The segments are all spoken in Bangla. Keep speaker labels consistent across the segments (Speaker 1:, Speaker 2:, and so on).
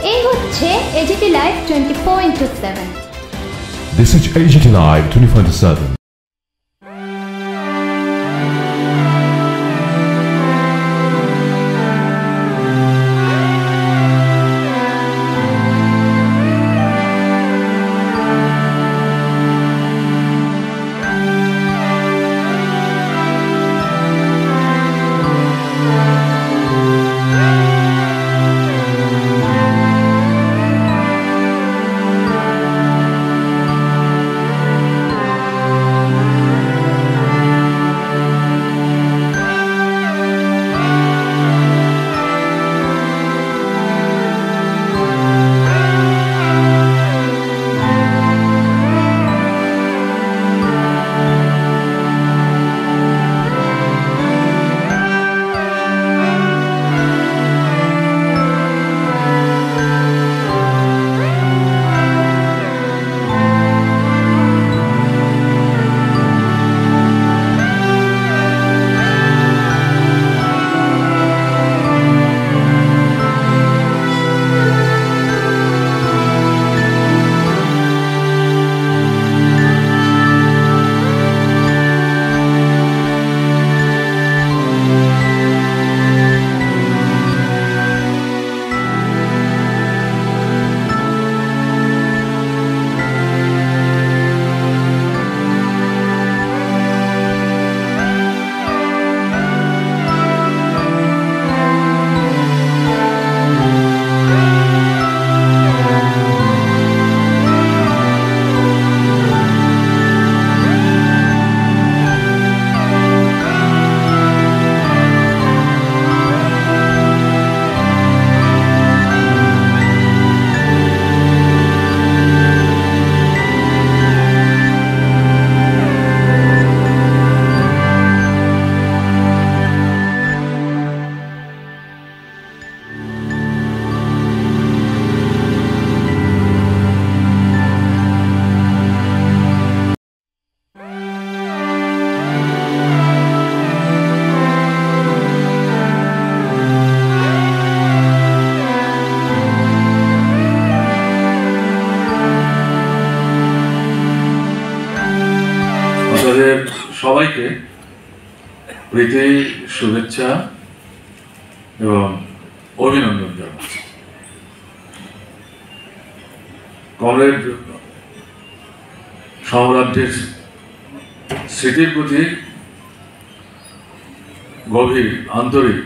Speaker 1: এই হচ্ছে AGT live 24/7।
Speaker 2: This is AGT Live 24/7.
Speaker 3: সবাইকে প্রীতি শুভেচ্ছা এবং অভিনন্দন জানাচ্ছি। কমরেড সম্রাটের স্মৃতির প্রতি গভীর আন্তরিক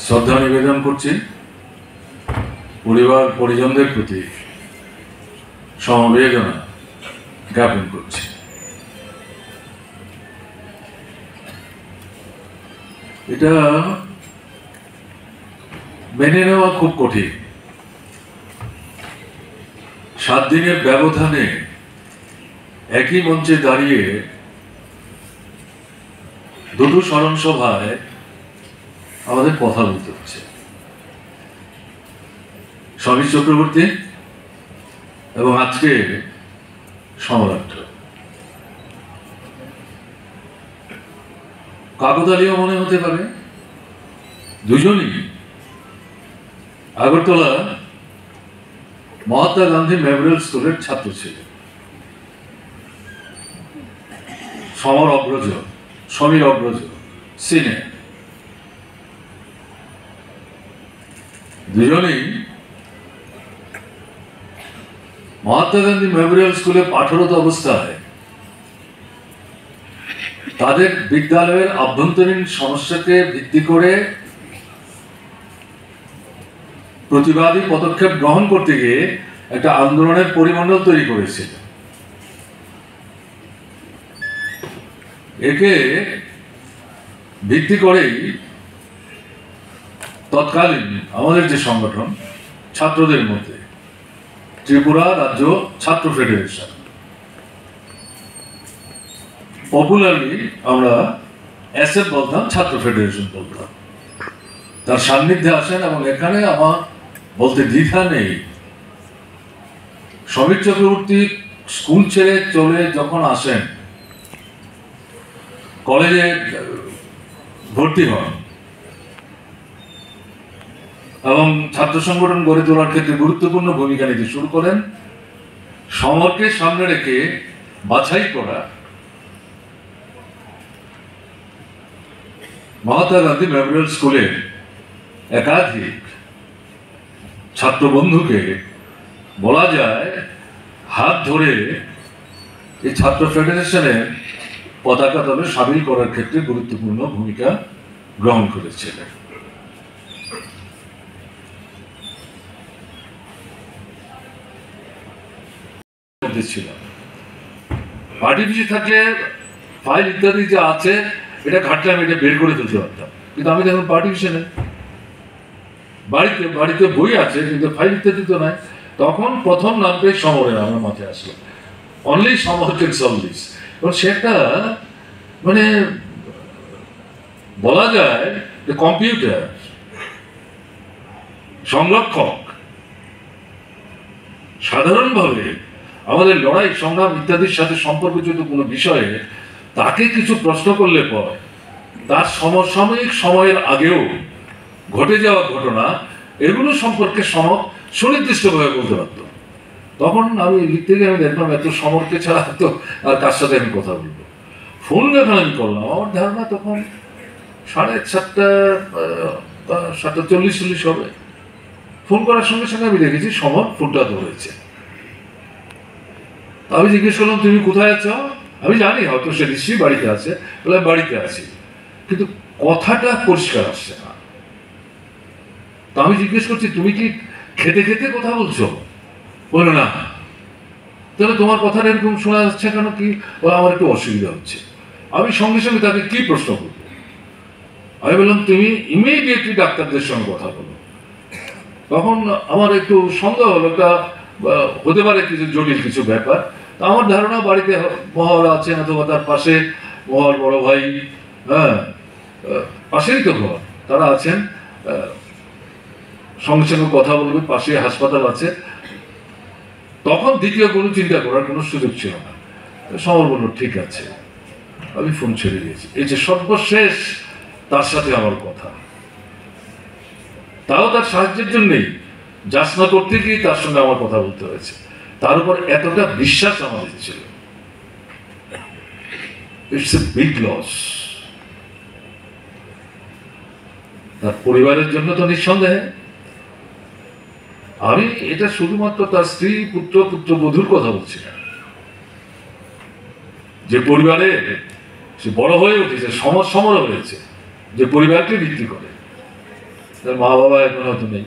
Speaker 3: শ্রদ্ধা নিবেদন করছি। পরিবার পরিজনদের প্রতি সমবেদনা জ্ঞাপন করছি। এটা মেনে নেওয়া খুব কঠিন। 7 দিনের ব্যবধানে একই মঞ্চে দাঁড়িয়ে দুটো স্মরণ সভায় আমাদের কথা বলতে হচ্ছে। সমীর চক্রবর্তী এবং আজকে সম্রাট। কাকতালীয় মনে হতে পারে, দুজনই আগরতলা মহাত্মা গান্ধী মেমোরিয়াল স্কুলের ছাত্র ছিলেন। সমীর অগ্রজ সিনে দুজনেই মহাত্মা গান্ধী মেমোরিয়াল স্কুলে পাঠরত অবস্থায় তাদের বিদ্যালয়ের আভ্যন্তরীণ সমস্যাকে ভিত্তি করে প্রতিবাদী পদক্ষেপ গ্রহণ করতে গিয়ে একটা আন্দোলনের পরিমণ্ডল তৈরি করেছিল। একে ভিত্তি করেই তৎকালীন আমাদের যে সংগঠন ছাত্রদের মধ্যে ত্রিপুরা রাজ্য ছাত্র ফেডারেশন, পপুলারলি আমরা এসএফ বলতাম, ছাত্র ফেডারেশন বলতাম, তার সান্নিধ্যে আসেন। এবং এখানে আমার বলতে দ্বিধা নেই, সমীর চক্রবর্তী স্কুল ছেড়ে চলে যখন আসেন কলেজে ভর্তি হন, এবং ছাত্র সংগঠন গড়ে তোলার ক্ষেত্রে গুরুত্বপূর্ণ ভূমিকা নিতে শুরু করেন। সমরকে সামনে রেখে বাছাই করা মহাত্মা গান্ধী মেমোরিয়াল স্কুলের একাধিক ছাত্র বন্ধুকে বলা যায় হাত ধরে এই ছাত্র ফেডারেশনের পতাকা তলে সামিল করার ক্ষেত্রে গুরুত্বপূর্ণ ভূমিকা গ্রহণ করেছিলেন। পার্টি অফিসে থাকলে ফাইল ইত্যাদি যা আছে এটা ঘাটলে আমি এটা বের করে তুলতে পারতাম, কিন্তু আমি দেখুন পার্টি অফিসে নেই, বাড়িতে বই আছে কিন্তু ফাইল ইত্যাদি তো নাই। তখন প্রথম নামটাই সমরের আমার মাথায় আসলো, only Samar can solve this. এবং সেটা মানে বলা যায় যে কম্পিউটার সংরক্ষক সাধারণভাবে আমাদের লড়াই সংগ্রাম ইত্যাদির সাথে সম্পর্কযুক্ত কোনো বিষয়ে তাকে কিছু প্রশ্ন করলে পর তার সমসাময়িক সময়ের আগেও ঘটে যাওয়া ঘটনা এগুলো সম্পর্কে সুনির্দিষ্টভাবে বলতে পারত। তখন আমি লিখতে গিয়ে আমি দেখলাম এত সমরকে ছাড়া তো আর কার সাথে আমি কথা বলবো। ফোন যখন আমি করলাম আমার ধারণা তখন 7:30 হবে। ফোন করার সঙ্গে সঙ্গে আমি দেখেছি সমর ফোনটা ধরেছে। আমি জিজ্ঞেস করলাম তুমি কোথায় আছো? আমি জানি হয়তো সে নিশ্চয়ই বাড়িতে আছে, বলে বাড়িতে আছি, কিন্তু কথাটা পরিষ্কার আসছে না। তো আমি জিজ্ঞেস করছি তুমি কি খেতে খেতে কথা বলছো? বলো না। তাহলে তোমার কথাটা এরকম শোনা যাচ্ছে কেন? কি আমার একটু অসুবিধা হচ্ছে। আমি সঙ্গে সঙ্গে তাকে কি প্রশ্ন করবো? আমি বললাম তুমি ইমিডিয়েটলি ডাক্তারদের সঙ্গে কথা বলো। তখন আমার একটু সন্দেহ হলো, একটা হতে পারে কিছু জটিল কিছু ব্যাপার। আমার ধারণা বাড়িতে মহল আছেন অথবা তার পাশে মহল বড় ভাই, হ্যাঁ পাশেই তো ঘর, তারা আছেন, সঙ্গে সঙ্গে কথা বলবে, পাশে হাসপাতাল আছে। তখন দ্বিতীয় কোনো চিন্তা করার কোনো সুযোগ ছিল না। সমর বলল ঠিক আছে, আমি ফোন ছেড়ে দিয়েছি। এই যে সর্বশেষ তার সাথে আমার কথা, তাও তার সাহায্যের জন্যই যাচনা করতে গিয়ে তার সঙ্গে আমার কথা বলতে হয়েছে। তার উপর এতটা বিশ্বাস আমাদের ছিল। It's a big loss. তার পরিবারের জন্য তো নিঃসন্দেহে। আমি এটা শুধুমাত্র তার স্ত্রী পুত্রবধূর কথা বলছি না, যে পরিবারে সে বড় হয়ে উঠেছে, সমর হয়েছে, যে পরিবারকে ভিত্তি করে। তার মা বাবা এখন হয়তো নেই,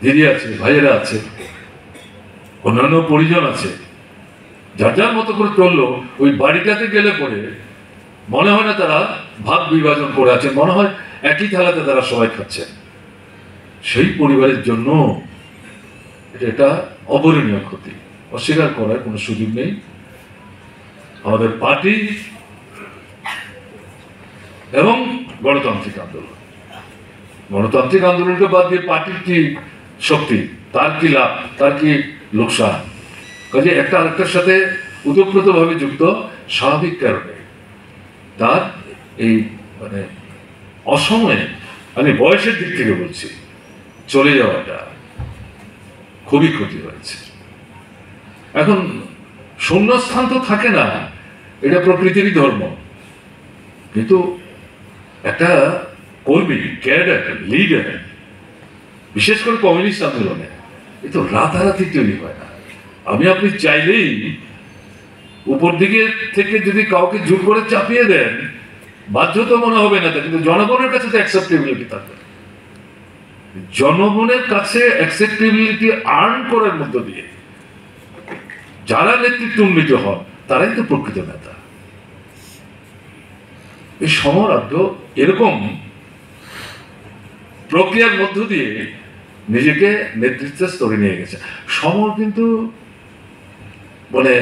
Speaker 3: দিদি আছে, ভাইয়েরা আছে, অন্যান্য পরিজন আছে, যার যার মতো করে চললো। ওই বাড়িটাতে গেলে পরে মনে হয় না তারা ভাগ বিভাজন করে আছেন, মনে হয় একই থালাতে তারা সবাই খাচ্ছেন। সেই পরিবারের জন্য এটা অপরিণীয় ক্ষতি, অস্বীকার করার কোনো সুযোগ নেই। আমাদের পার্টি এবং গণতান্ত্রিক আন্দোলনকে বাদ দিয়ে পার্টির কি শক্তি, তার কি লাভ, তার কি লোকসান? কাজে একটা আরেকটার সাথে ওতপ্রোতভাবে যুক্ত, স্বাভাবিক কারণে তার এই মানে অসময়ে, আমি বয়সের দিক থেকে বলছি, চলে যাওয়াটা খুবই ক্ষতি হয়েছে। এখন শূন্যস্থান তো থাকে না, এটা প্রকৃতিরই ধর্ম, কিন্তু একটা কর্মী, ক্যাডার, লিডার, বিশেষ করে কমিউনিস্ট আন্দোলনে এ তো রাতারাতি তৈরি হয় না। আপনি চাইলেই উপর দিকে থেকে যদি কাউকে জোর করে চাপিয়ে দেন, বাধ্য তো মনে হবে না, কিন্তু জনগণের কাছে তো অ্যাকসেপ্টেবিলিটি থাকবে। জনগণের কাছে অ্যাকসেপ্টেবিলিটি আর্ন করার মধ্য দিয়ে যারা নেতৃত্ব উন্নীত হন তারাই তো প্রকৃত নেতা। এই সমরাধ্য এরকম প্রক্রিয়ার মধ্য দিয়ে নিজেকে নেতৃত্বের স্তরে নিয়ে গেছে। সমর কিন্তু মানে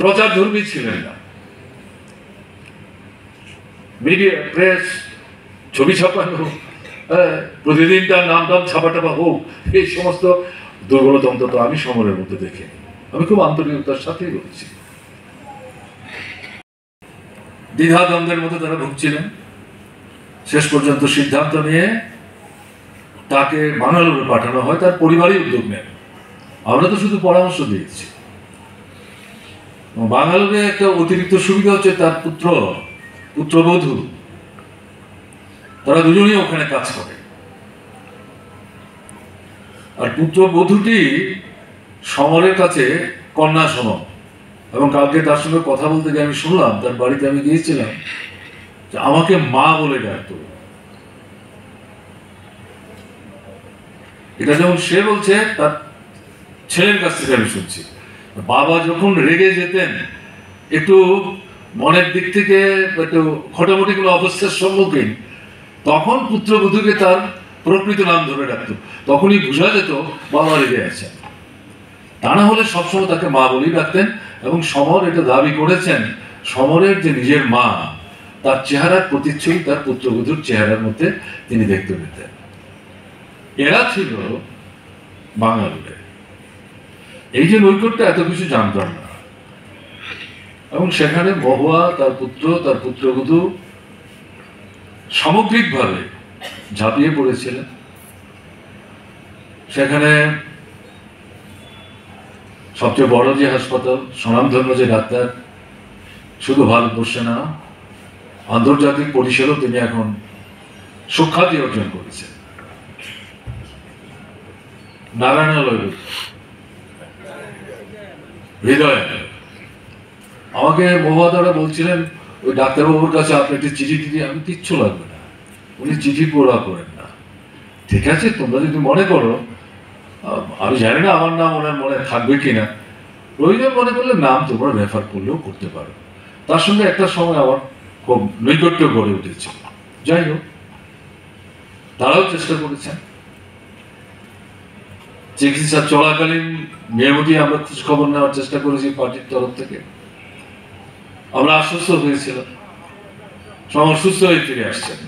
Speaker 3: প্রচারধর্মী ছিলেন না। মিডিয়া, প্রেস, ছবি ছাপানো, প্রতিদিন তার নাম ছাপা হোক, এই সমস্ত দুর্বলতন্ত্র তো আমি সমরের মধ্যে দেখি। আমি খুব আন্তরিকতার সাথেই বলছি। দ্বিধাদ্বন্দ্বের মধ্যে তারা ভুগছিলেন, শেষ পর্যন্ত সিদ্ধান্ত নিয়ে তাকে বাঙ্গালোরে পাঠানো হয়, তার পরিবারই উদ্যোগ নেন। আমরা তো শুধু পরামর্শ দিয়েছি। বাঙ্গালোরে একটা অতিরিক্ত সুবিধা হচ্ছে তার পুত্রবধূ, তারা দুজনেই ওখানে কাজ করে। আর পুত্রবধূটি সমরের কাছে কন্যা সম, এবং কালকে তার সঙ্গে কথা বলতে গিয়ে আমি শুনলাম, তার বাড়িতে আমি গিয়েছিলাম, যে আমাকে মা বলে ডাকতো। এটা যেমন সে বলছে, তার ছেলের কাছ থেকে আমি শুনছি, বাবা যখন রেগে যেতেন, একটু মনের দিক থেকে একটু খটামটি কোনো অবস্থার সম্মুখীন, তখন পুত্রবধূকে তার প্রকৃত নাম ধরে ডাকতো, তখনই বোঝা যেত বাবা রেগে আছে। তা না হলে সবসময় তাকে মা বলেই ডাকতেন। এবং সমর এটা দাবি করেছেন, সমরের যে নিজের মা, তার চেহারার প্রতিচ্ছবি তার পুত্রবধূর চেহারার মধ্যে তিনি দেখতে পেতেন। এরা ছিল বাঙালিতে। এই যে নৈকট্য, এত কিছু জানতাম না। এবং সেখানে মহুয়া, তার পুত্র, তার পুত্রবধূ সামগ্রিকভাবে ঝাঁপিয়ে পড়েছিলেন। সেখানে সবচেয়ে বড় যে হাসপাতাল, স্বনামধন্য যে ডাক্তার, শুধু ভারতবর্ষে না, আন্তর্জাতিক পরিসরেও তিনি এখন সুখ্যাতি অর্জন করেছেন। নারায়ণালয় হৃদয় আমাকে মহুয়াদারা বলছিলেন, ওই ডাক্তারবাবুর কাছে আপনি একটি চিঠি দিতে। আমি কিচ্ছু লাগবে না, উনি চিঠি পড়া করেন না। ঠিক আছে, তোমরা যদি মনে করো, আমি জানি না আমার নাম ওনার মনে থাকবে কিনা, প্রয়োজন মনে করলে নাম তোমরা রেফার করলেও করতে পারো। তার সঙ্গে একটা সময় আমার খুব নৈকট্য গড়ে উঠেছে। যাই হোক, তারাও চেষ্টা করেছেন। চিকিৎসা চলাকালীন নিয়মিতই আমরা খোঁজ খবর নেওয়ার চেষ্টা করেছি পার্টির তরফ থেকে। আমরা আশ্বস্ত হয়েছিলাম সমর সুস্থ হয়ে ফিরে আসছেন।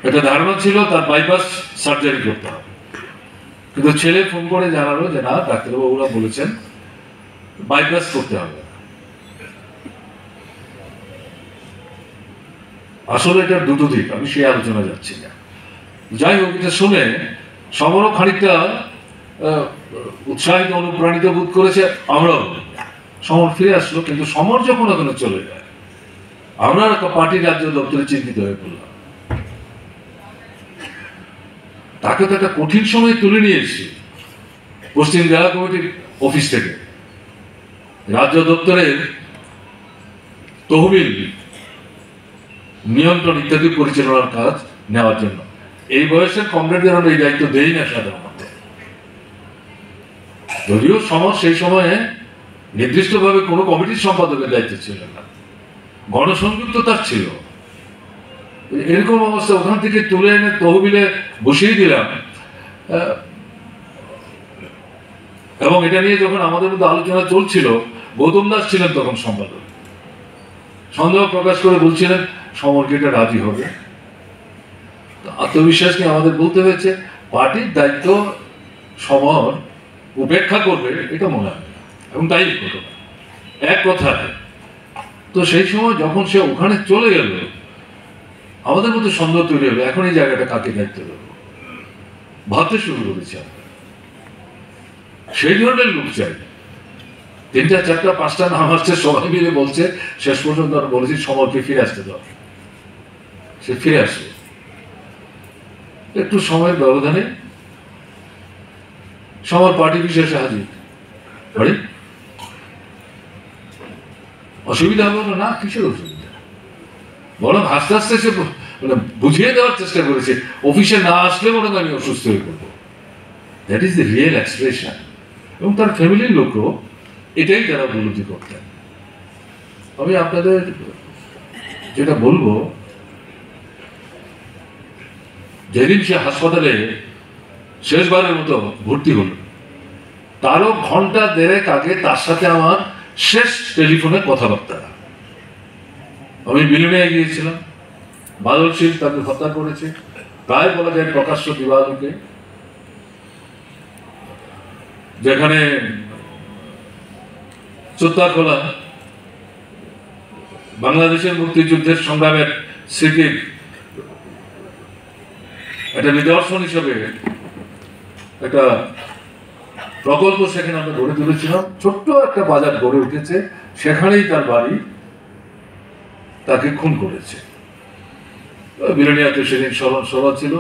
Speaker 3: একটা ধারণা ছিল তার বাইপাস সার্জারি করতে হবে, কিন্তু ছেলে ফোন করে জানালো যে না, ডাক্তারবাবুরা বলেছেন বাইপাস করতে হবে। আসলে এটা দুটো দিক, আমি সেই আলোচনা যাচ্ছি না। যাই হোক, এটা শুনে সমরও খানিকটা উৎসাহিত, অনুপ্রাণিত বোধ করেছে। আমরাও, সমর ফিরে আসলো। কিন্তু সমর যখন ওখানে চলে যায়, আমরা পার্টির রাজ্য দপ্তরে চিন্তিত হয়ে পড়লাম। তাকে তো একটা কঠিন সময় তুলে নিয়েছি পশ্চিম জেলা কমিটির অফিস থেকে, রাজ্য দপ্তরের তহবিল নিয়ন্ত্রণ ইত্যাদি পরিচালনার কাজ নেওয়ার জন্য। এই বয়সের কমরেডদের আমরা এই দায়িত্ব দেই না সাধারণত। যদিও সমর সেই সময়ে নির্দিষ্টভাবে কোনো কমিটির সম্পাদকের দায়িত্ব ছিল না, গণসংযুক্ত তার ছিল। এরকম অবস্থা, ওখান থেকে তুলে এনে তহবিলে বসিয়ে দিলাম। এবং এটা নিয়ে যখন আমাদের মধ্যে আলোচনা চলছিল, গৌতম দাস ছিলেন তখন সম্পাদক, সন্দেহ প্রকাশ করে বলছিলেন সমরকে এটা রাজি হবে। আত্মবিশ্বাসকে আমাদের বলতে হয়েছে, পার্টির দায়িত্ব সমর উপেক্ষা করবে এটা মনে হয়, এবং তাই হতো এক কথা। তো সেই সময় যখন সে ওখানে চলে গেল, আমাদের মধ্যে সন্দেহ তৈরি হলো, এখন এই জায়গাটা কাকে দায়িত্ব দেবো। ভাবতে শুরু করেছি আমরা, সেই ধরনের লোক চাই। 3টা 4টা 5টা নাম আসছে, সবাই মিলে বলছে। শেষ পর্যন্ত আমরা বলেছি সমরকে ফিরে আসতে দাও। সে ফিরে আসে একটু সময়ের ব্যবধানে। সমর পার্টি বিশেষে হাজির। অসুবিধা হলো না, কিসের অসুবিধা? বরং আস্তে আস্তে সে মানে বুঝিয়ে দেওয়ার চেষ্টা করেছে, অফিসে না আসলে বরং আমি অসুস্থ হয়ে পড়বো। That is the real expression. এবং তার ফ্যামিলির লোকও এটাই তারা উপলব্ধি করতেন। আমি আপনাদের যেটা বলবো, যেদিন সে হাসপাতালে শেষবারের মতো ভর্তি হলো, তারও ঘন্টা 1.5 আগে তার সাথে আমার শেষ টেলিফোনে কথাবার্তা। আমি বিলুনিয়ায় গিয়েছিলাম, বাদল সিং তাকে হত্যা করেছে, প্রায় বলা যায় প্রকাশ্য দিবালোকে, যেখানে চোত্তাখোলা বাংলাদেশের মুক্তিযুদ্ধের সংগ্রামের স্মৃতির একটা নিদর্শন হিসেবে একটা প্রকল্প সেখানে আমরা গড়ে তুলেছিলাম। ছোট্ট একটা বাজার গড়ে উঠেছে, সেখানেই তার বাড়ি, তাকে খুন করেছে। বিলোনিয়াতে সেদিন সভা ছিল,